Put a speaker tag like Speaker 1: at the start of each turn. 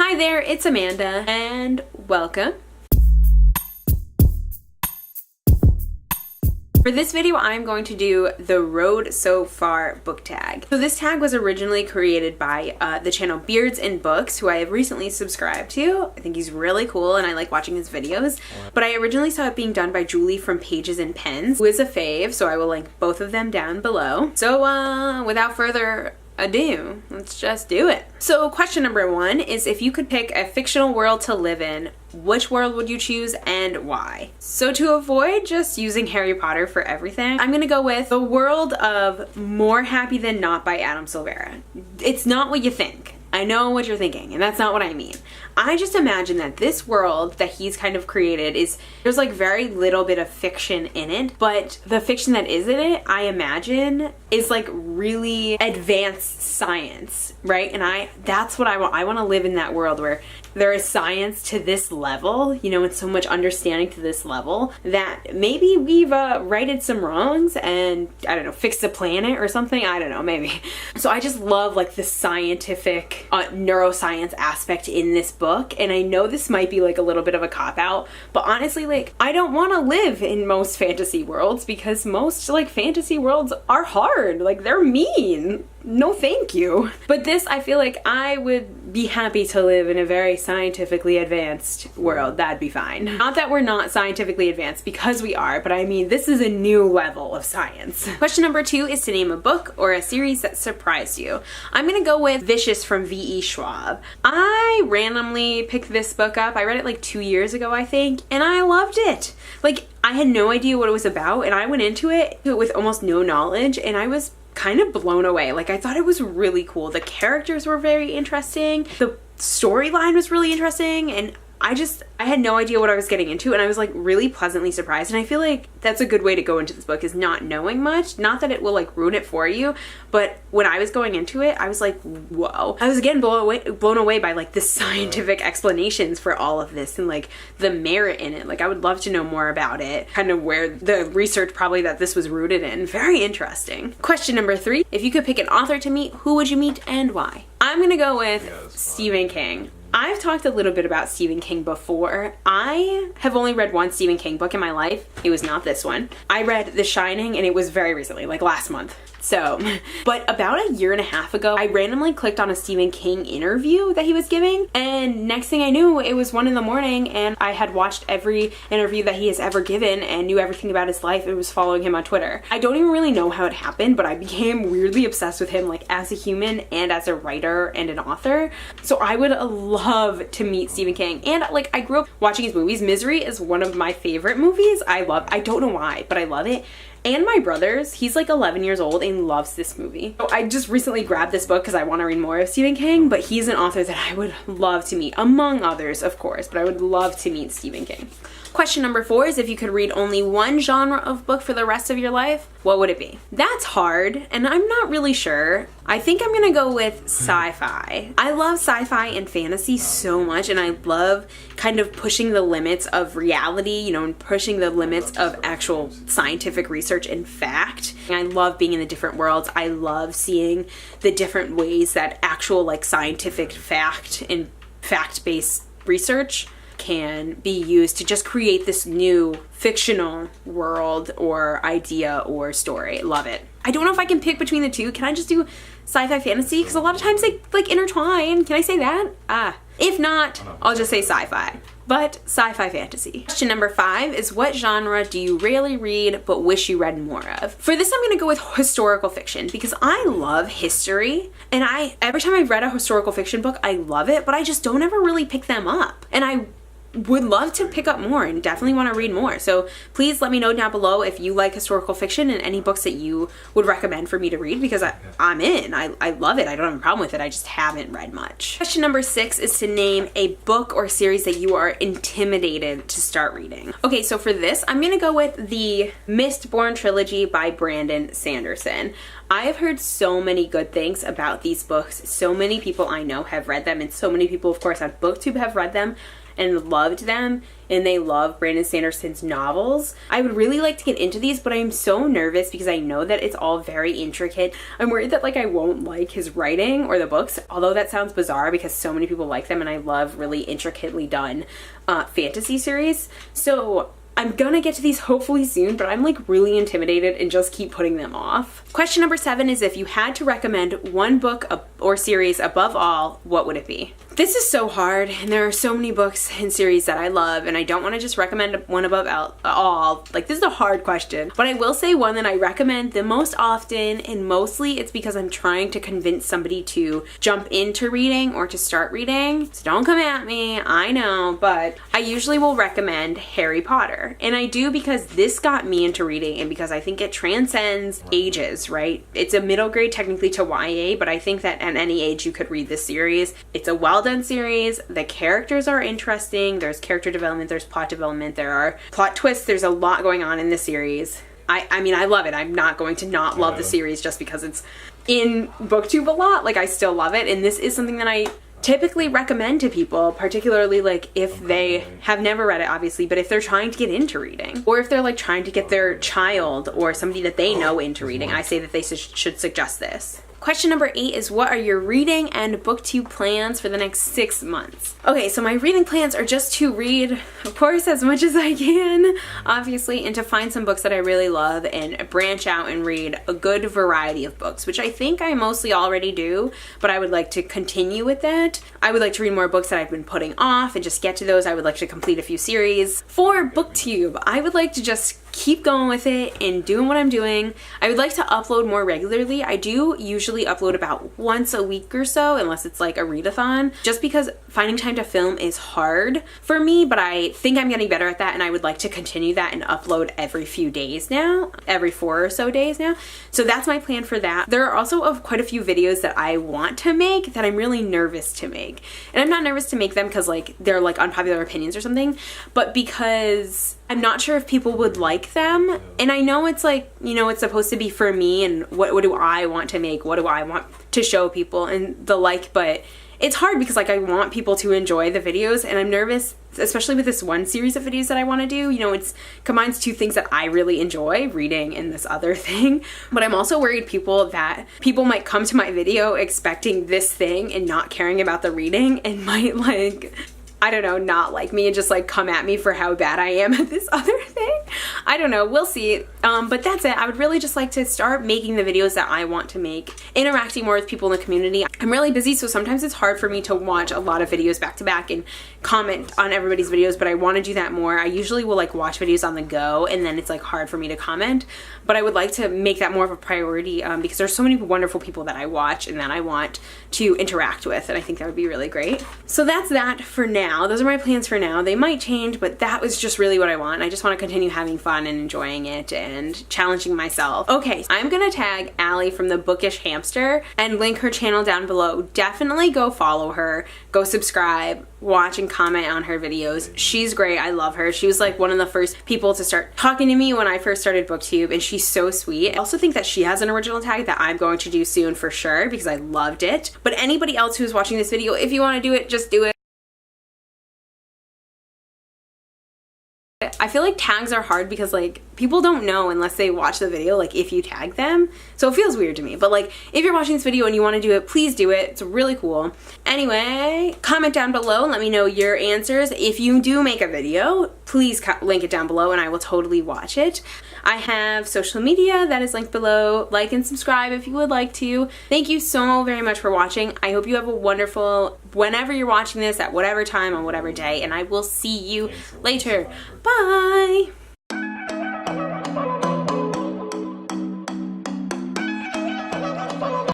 Speaker 1: Hi there, it's Amanda, and welcome. For this video, I'm going to do the Road So Far book tag. So this tag was originally created by the channel Beards and Books, who I have recently subscribed to. I think he's really cool and I like watching his videos. But I originally saw it being done by Julie from Pages and Pens, who is a fave, so I will link both of them down below. So without further ado, let's just do it. So question number 1 is, if you could pick a fictional world to live in, which world would you choose and why? So to avoid just using Harry Potter for everything, I'm gonna go with the world of More Happy Than Not by Adam Silvera. It's not what you think. I know what you're thinking, and that's not what I mean. I just imagine that this world that he's kind of created there's like very little bit of fiction in it, but the fiction that is in it, I imagine, is like really advanced science, right? And that's what I want. I want to live in that world where there is science to this level, you know, and so much understanding to this level that maybe we've righted some wrongs and, I don't know, fixed the planet or something. I don't know, maybe. So I just love like the scientific neuroscience aspect in this book. And I know this might be like a little bit of a cop-out, but honestly, like, I don't want to live in most fantasy worlds because most like fantasy worlds are hard. Like, they're mean. No thank you. But this, I feel like I would be happy to live in a very scientifically advanced world. That'd be fine. Not that we're not scientifically advanced, because we are, but I mean, this is a new level of science. Question number 2 is to name a book or a series that surprised you. I'm gonna go with Vicious from V.E. Schwab. I randomly picked this book up. I read it like 2 years ago, I think, and I loved it. Like, I had no idea what it was about, and I went into it with almost no knowledge, and I was kind of blown away. Like, I thought it was really cool. The characters were very interesting. The storyline was really interesting, and I had no idea what I was getting into, and I was like really pleasantly surprised. And I feel like that's a good way to go into this book, is not knowing much. Not that it will like ruin it for you, but when I was going into it, I was like, whoa. I was again blown away by like the scientific explanations for all of this and like the merit in it. Like, I would love to know more about it, kind of where the research probably that this was rooted in. Very interesting. Question number 3, if you could pick an author to meet, who would you meet and why? I'm gonna go with Stephen King. I've talked a little bit about Stephen King before. I have only read one Stephen King book in my life. It was not this one. I read The Shining, and it was very recently, like last month. So, but about a year and a half ago, I randomly clicked on a Stephen King interview that he was giving, and next thing I knew, it was 1 a.m, and I had watched every interview that he has ever given and knew everything about his life and was following him on Twitter. I don't even really know how it happened, but I became weirdly obsessed with him, like as a human and as a writer and an author. So I would love to meet Stephen King. And like, I grew up watching his movies. Misery is one of my favorite movies. I don't know why, but I love it. And my brother's, he's like 11 years old and loves this movie. So I just recently grabbed this book because I want to read more of Stephen King, but he's an author that I would love to meet, among others, of course, but I would love to meet Stephen King. Question number 4 is, if you could read only one genre of book for the rest of your life, what would it be? That's hard, and I'm not really sure. I think I'm gonna go with sci-fi. I love sci-fi and fantasy so much, and I love kind of pushing the limits of reality, you know, and pushing the limits of actual scientific research and fact. I love being in the different worlds. I love seeing the different ways that actual like scientific fact and fact-based research can be used to just create this new fictional world or idea or story. Love it. I don't know if I can pick between the two. Can I just do sci-fi fantasy? Because a lot of times they like intertwine. Can I say that? If not, I'll just say sci-fi. But sci-fi fantasy. Question number 5 is, what genre do you rarely read but wish you read more of? For this, I'm gonna go with historical fiction because I love history, and every time I've read a historical fiction book, I love it, but I just don't ever really pick them up. And I would love to pick up more and definitely want to read more. So please let me know down below if you like historical fiction and any books that you would recommend for me to read, because I'm in. I love it. I don't have a problem with it. I just haven't read much. Question number 6 is to name a book or series that you are intimidated to start reading. Okay, so for this, I'm gonna go with the Mistborn trilogy by Brandon Sanderson. I have heard so many good things about these books. So many people I know have read them, and so many people, of course, on Booktube have read them. and loved them, and they love Brandon Sanderson's novels. I would really like to get into these, but I'm so nervous because I know that it's all very intricate. I'm worried that like I won't like his writing or the books, although that sounds bizarre because so many people like them and I love really intricately done fantasy series. So I'm gonna get to these hopefully soon, but I'm like really intimidated and just keep putting them off. Question number 7 is, if you had to recommend one book or series above all, what would it be? This is so hard, and there are so many books and series that I love, and I don't want to just recommend one above all. Like, this is a hard question, but I will say one that I recommend the most often, and mostly it's because I'm trying to convince somebody to jump into reading or to start reading. So don't come at me, I know, but I usually will recommend Harry Potter. And I do because this got me into reading, and because I think it transcends ages, right? It's a middle grade technically to YA, but I think that at any age you could read this series. It's a well-done series. The characters are interesting. There's character development, there's plot development, there are plot twists. There's a lot going on in this series. I mean, I love it. I'm not going to not love the series just because it's in Booktube a lot. Like, I still love it, and this is something that I typically recommend to people, particularly like if they have never read it, obviously, but if they're trying to get into reading, or if they're like trying to get their child or somebody that they know into reading, I say that they should suggest this. Question number 8 is, what are your reading and Booktube plans for the next 6 months? Okay, so my reading plans are just to read, of course, as much as I can, obviously, and to find some books that I really love and branch out and read a good variety of books, which I think I mostly already do, but I would like to continue with that. I would like to read more books that I've been putting off and just get to those. I would like to complete a few series. For Booktube, I would like to just keep going with it and doing what I'm doing. I would like to upload more regularly. I do usually upload about once a week or so, unless it's like a readathon, just because finding time to film is hard for me, but I think I'm getting better at that, and I would like to continue that and upload every few days now, every 4 or so days now. So that's my plan for that. There are also quite a few videos that I want to make that I'm really nervous to make. And I'm not nervous to make them because like they're like unpopular opinions or something, but because I'm not sure if people would like them. And I know it's like, you know, it's supposed to be for me, and what do I want to make? What do I want to show people and the like, but it's hard because like I want people to enjoy the videos, and I'm nervous, especially with this one series of videos that I want to do. You know, it's combines 2 things that I really enjoy, reading and this other thing. But I'm also worried people might come to my video expecting this thing and not caring about the reading, and might like, I don't know, not like me and just like come at me for how bad I am at this other thing. I don't know, we'll see. But that's it. I would really just like to start making the videos that I want to make, interacting more with people in the community. I'm really busy, so sometimes it's hard for me to watch a lot of videos back to back and comment on everybody's videos, but I want to do that more. I usually will like watch videos on the go, and then it's like hard for me to comment, but I would like to make that more of a priority because there's so many wonderful people that I watch and that I want to interact with, and I think that would be really great. So that's that for now. Those are my plans for now. They might change, but that was just really what I want. I just want to continue having fun and enjoying it and challenging myself. Okay, I'm gonna tag Allie from the Bookish Hamster and link her channel down below. Definitely go follow her, go subscribe, watch and comment on her videos. She's great. I love her. She was like one of the first people to start talking to me when I first started Booktube, and she's so sweet. I also think that she has an original tag that I'm going to do soon for sure because I loved it. But anybody else who's watching this video, if you want to do it, just do it. I feel like tags are hard because like people don't know unless they watch the video, like if you tag them. So it feels weird to me, but like if you're watching this video and you want to do it, please do it. It's really cool. Anyway, comment down below and let me know your answers. If you do make a video, please link it down below and I will totally watch it. I have social media that is linked below. Like and subscribe if you would like to. Thank you so very much for watching. I hope you have a wonderful, whenever you're watching this, at whatever time, on whatever day, and I will see you later. Bye!